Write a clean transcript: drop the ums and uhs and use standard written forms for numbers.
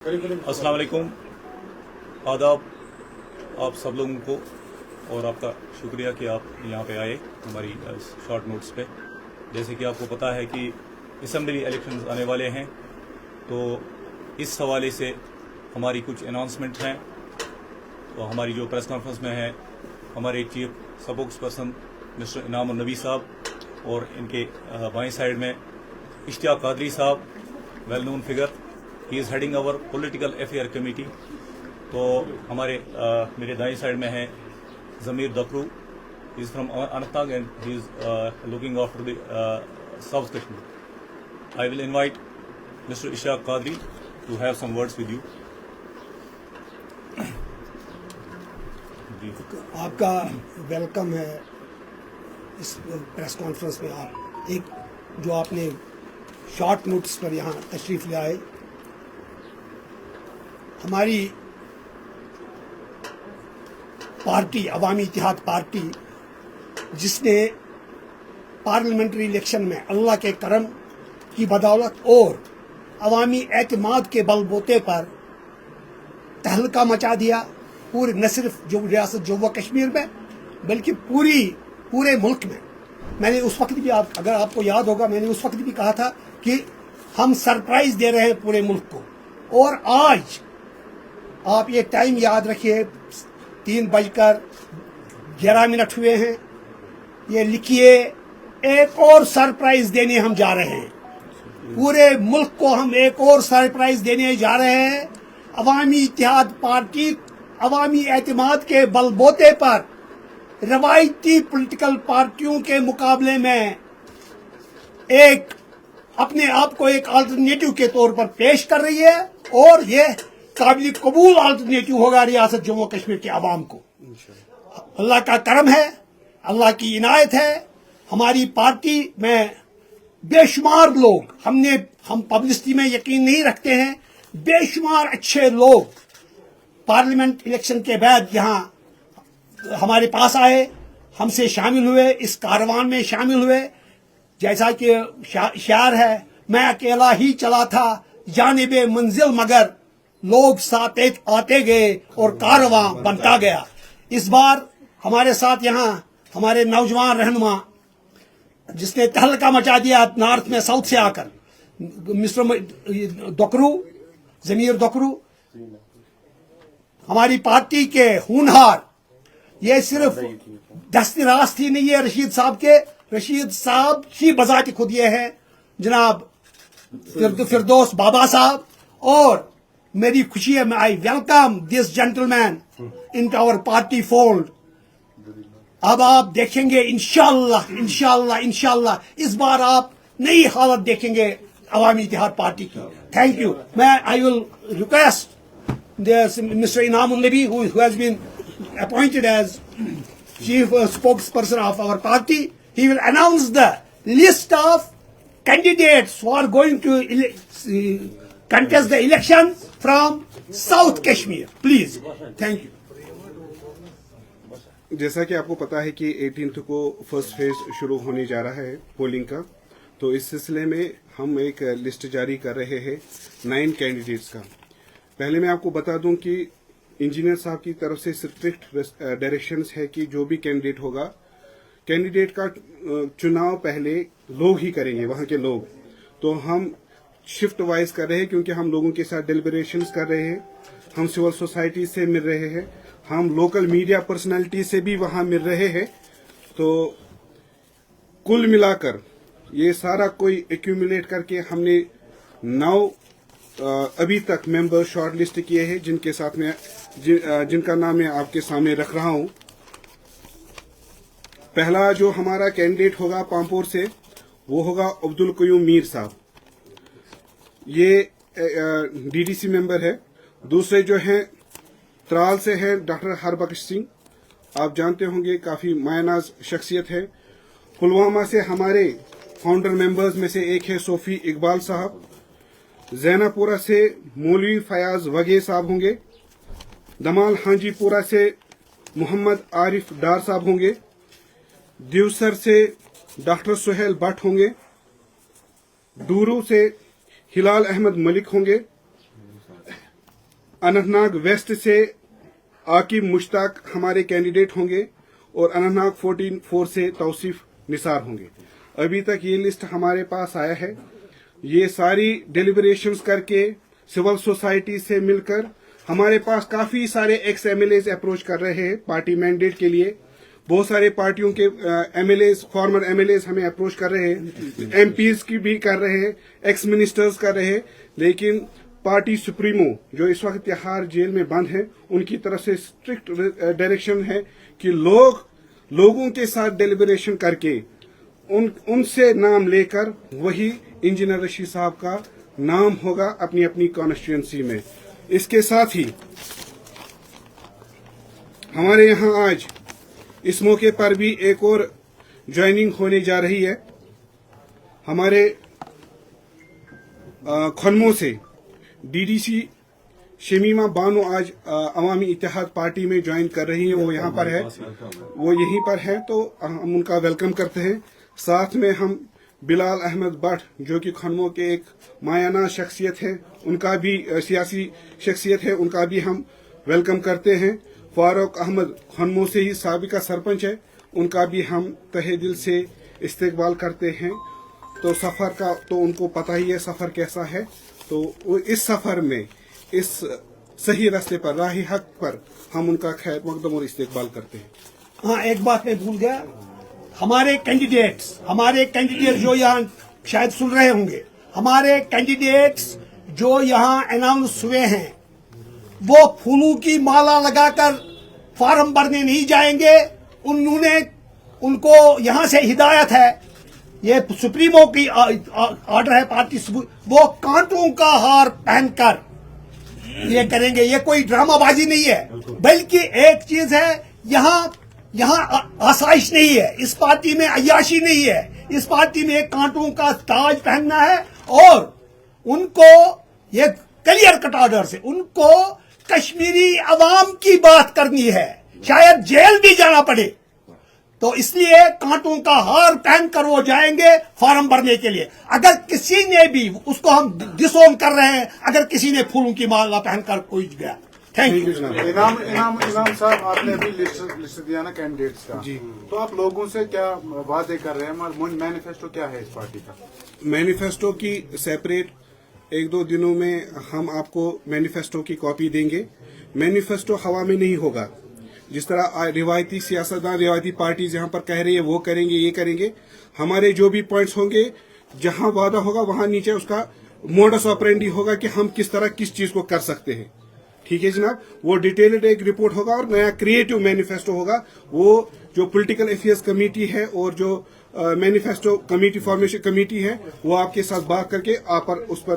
अस्सलाम वालेकुम, आदाब आप सब लोगों को, और आपका शुक्रिया कि आप यहाँ पे आए हमारी शॉर्ट नोट्स पे। जैसे कि आपको पता है कि असम्बली इलेक्शंस आने वाले हैं, तो इस हवाले से हमारी कुछ अनाउंसमेंट हैं। तो हमारी जो प्रेस कॉन्फ्रेंस में है, हमारे चीफ स्पोक्स पर्सन मिस्टर इनाम नबी साहब और इनके बाएं साइड में इश्तियाक कादरी साहब, well known figure, he is heading our political affair committee. तो हमारे मेरे दाएं साइड में है Zameer Dakroo, he is from Anantnag and he is looking after the south Kashmir. I will invite mister Ishtiaq Qadri to have some words with you. आपका welcome है इस press conference में। आप एक जो आपने शॉर्ट नोटिस पर यहाँ तशरीफ ले आए, हमारी पार्टी अवामी इत्तेहाद पार्टी, जिसने पार्लियामेंट्री इलेक्शन में अल्लाह के करम की बदौलत और अवामी एतमाद के बलबूते पर तहलका मचा दिया, पूरे न सिर्फ जो रियासत जम्मू कश्मीर में बल्कि पूरे मुल्क में। मैंने उस वक्त भी, अगर आपको याद होगा, मैंने उस वक्त भी कहा था कि हम सरप्राइज दे रहे हैं पूरे मुल्क को। और आज आप ये टाइम याद रखिए, 3:11 हुए हैं। ये लिखिए, एक और सरप्राइज देने हम जा रहे हैं। पूरे मुल्क को हम एक और सरप्राइज देने जा रहे हैं। अवामी इत्तेहाद पार्टी अवामी एतमाद के बलबूते पर रवायती पॉलिटिकल पार्टियों के मुकाबले में एक अपने आप को एक अल्टरनेटिव के तौर पर पेश कर रही है, और ये काबिल कबूल अल्टरनेटिव होगा रियासत जम्मू कश्मीर के आवाम को। अल्लाह का करम है, अल्लाह की इनायत है। हमारी पार्टी में बेशुमार लोग, हम पब्लिसिटी में यकीन नहीं रखते हैं, बेशुमार अच्छे लोग पार्लियामेंट इलेक्शन के बाद यहाँ हमारे पास आए, हमसे शामिल हुए, इस कारवान में शामिल हुए। जैसा कि शायर है, मैं अकेला ही चला था जानिबे मंजिल, मगर लोग साथ आते गए और कारवां बनता गया। इस बार हमारे साथ यहाँ हमारे नौजवान रहनुमा, जिसने तहलका मचा दिया नॉर्थ में साउथ से आकर, मिस्टर दकरू, ज़मीर दकरू, हमारी पार्टी के होनहार। ये सिर्फ दस्तराज ही नहीं है रशीद साहब के, रशीद साहब ही बजाते खुद ये है जनाब फिरदौस बाबा साहब। और मेरी खुशी है, I welcome this gentleman in our party fold. अब आप देखेंगे इंशाअल्लाह इंशाअल्लाह इंशाअल्लाह इस बार आप नई हालत देखेंगे अवामी इत्तेहाद पार्टी की। Thank you. मैं I will request Mr. Inam Nabi, who has been appointed as chief spokesperson of our party. He will announce the list of candidates who are going to contest the election from South Kashmir. Please. Thank you. जैसा कि आपको पता है कि 18th को first phase शुरू होने जा रहा है पोलिंग का, तो इस सिलसिले में हम एक लिस्ट जारी कर रहे हैं 9 कैंडिडेट्स का। पहले मैं आपको बता दूं कि इंजीनियर साहब की तरफ से स्ट्रिक्ट डायरेक्शंस है कि जो भी कैंडिडेट होगा, कैंडिडेट का चुनाव पहले लोग ही करेंगे, वहां के लोग। तो हम शिफ्ट वाइज कर रहे हैं, क्योंकि हम लोगों के साथ डेलिब्रेशंस कर रहे हैं, हम सिविल सोसाइटी से मिल रहे हैं, हम लोकल मीडिया पर्सनैलिटी से भी वहां मिल रहे हैं। तो कुल मिलाकर ये सारा कोई एक्यूमुलेट करके हमने 9 अभी तक मेंबर शॉर्ट लिस्ट किए हैं, जिनके साथ में जिनका नाम मैं आपके सामने रख रहा हूं। पहला जो हमारा कैंडिडेट होगा पामपोर से, वो होगा अब्दुल कयूम मीर साहब, ये डीडीसी मेंबर है। दूसरे जो हैं त्राल से हैं डॉक्टर हरबख्श सिंह, आप जानते होंगे काफी मायनाज शख्सियत है। पुलवामा से हमारे फाउंडर मेंबर्स में से एक है सोफी इकबाल साहब। जैनापुरा से मौलवी फयाज वगे साहब होंगे। दमाल हांजीपुरा से मोहम्मद आरिफ डार साहब होंगे। दिवसर से डॉक्टर सुहेल भट्ट होंगे। डूरू से हिलाल अहमद मलिक होंगे। अनंतनाग वेस्ट से आकिब मुश्ताक हमारे कैंडिडेट होंगे और अनंतनाग 14 से तौसीफ निसार होंगे। अभी तक ये लिस्ट हमारे पास आया है। ये सारी डिलिबरेशंस करके सिविल सोसाइटी से मिलकर हमारे पास काफी सारे एक्स एमएलएज अप्रोच कर रहे हैं पार्टी मैंडेट के लिए। बहुत सारे पार्टियों के एमएलएज, फॉर्मर एमएलएज हमें अप्रोच कर रहे हैं, एमपीज की भी कर रहे हैं, एक्स मिनिस्टर्स कर रहे हैं। लेकिन पार्टी सुप्रीमो जो इस वक्त तिहाड़ जेल में बंद है, उनकी तरफ से स्ट्रिक्ट डायरेक्शन है कि लोगों के साथ डेलिब्रेशन करके उनसे नाम लेकर वही इंजीनियर रशीद साहब का नाम होगा अपनी अपनी कॉन्स्टिट्यूंसी में। इसके साथ ही हमारे यहाँ आज इस मौके पर भी एक और ज्वाइनिंग होने जा रही है। हमारे खन्मो से डीडीसी शमीमा बानो आज अवामी इत्तेहाद पार्टी में ज्वाइन कर रही है। वो यहाँ पर है, वो यहीं पर है, तो हम उनका वेलकम करते हैं। साथ में हम बिलाल अहमद भट्ट जो कि खन्मो के एक मायाना शख्सियत है, उनका भी सियासी शख्सियत है, उनका भी हम वेलकम करते हैं। फारूक अहमद खन्मो से ही साबिका सरपंच है, उनका भी हम तहे दिल से इस्तकबाल करते हैं। तो सफ़र का तो उनको पता ही है सफ़र कैसा है, तो इस सफ़र में इस सही रास्ते पर, राही हक पर हम उनका खैर मकदम और इस्तकबाल करते हैं। हाँ, एक बात मैं भूल गया, हमारे कैंडिडेट्स जो यहाँ शायद सुन रहे होंगे, हमारे कैंडिडेट्स जो यहाँ अनाउंस हुए हैं वो फूलों की माला लगाकर फार्म भरने नहीं जाएंगे। उनको यहाँ से हिदायत है, ये सुप्रीमो की ऑर्डर है पार्टी, वो कांटों का हार पहनकर ये करेंगे। ये कोई ड्रामाबाजी नहीं है, बल्कि एक चीज है, यहाँ आसाइश नहीं है, इस पार्टी में अय्याशी नहीं है, इस पार्टी में कांटों का ताज पहनना है। और उनको ये क्लियर कट ऑर्डर से उनको कश्मीरी अवाम की बात करनी है, शायद जेल भी जाना पड़े, तो इसलिए कांटों का हार पहनकर वो जाएंगे फॉर्म भरने के लिए। अगर किसी ने भी, उसको हम डिसोन कर रहे हैं, अगर किसी ने फूलों की माला पहनकर कोई गया। Thank you. इनाम साहब, आपने अभी लिस्ट दिया ना कैंडिडेट्स का जी, तो आप लोगों से क्या वादे कर रहे हैं? मैनिफेस्टो क्या है इस पार्टी का? मैनिफेस्टो की सेपरेट 1-2 दिनों में हम आपको मैनिफेस्टो की कॉपी देंगे। मैनिफेस्टो हवा में नहीं होगा। जिस तरह रिवायती सियासतदान, रिवायती पार्टीज यहाँ पर कह रही है वो करेंगे, ये करेंगे, हमारे जो भी पॉइंट्स होंगे, जहां वादा होगा वहां नीचे उसका मोडस ऑपरेंडी होगा कि हम किस तरह किस चीज को कर सकते हैं। ठीक है जनाब, वो डिटेल्ड एक रिपोर्ट होगा और नया क्रिएटिव मैनिफेस्टो होगा। वो जो पॉलिटिकल अफेयर्स कमेटी है और जो मैनिफेस्टो कमेटी, फॉर्मेशन कमेटी है, वो आपके साथ बात करके आप पर उस पर